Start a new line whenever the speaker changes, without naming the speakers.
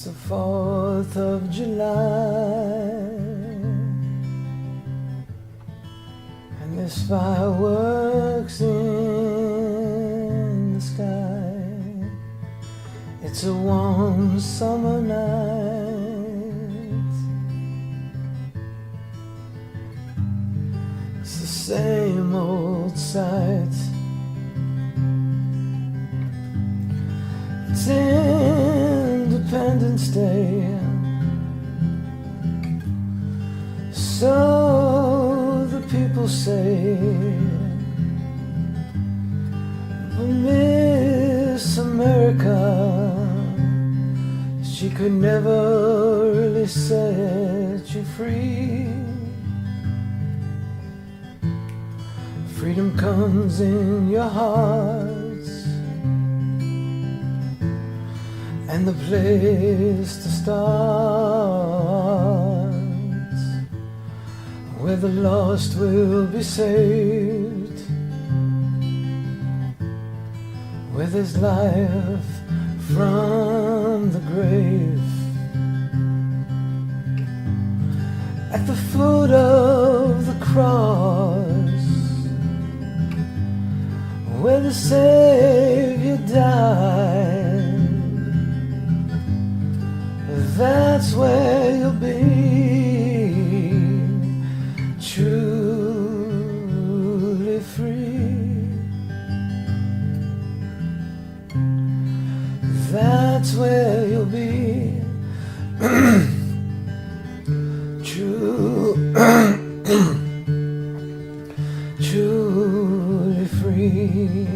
It's the 4th of July, and there's fireworks in the sky. It's a warm summer night. It's the same old sight. It's Independence Day, so the people say. But Miss America, she could never really set you free. Freedom comes in your hearts, and the place to start, where the lost will be saved, where there's life from the grave. At the foot of the cross, where the Savior died, that's where you'll be truly free. That's where you'll be truly free.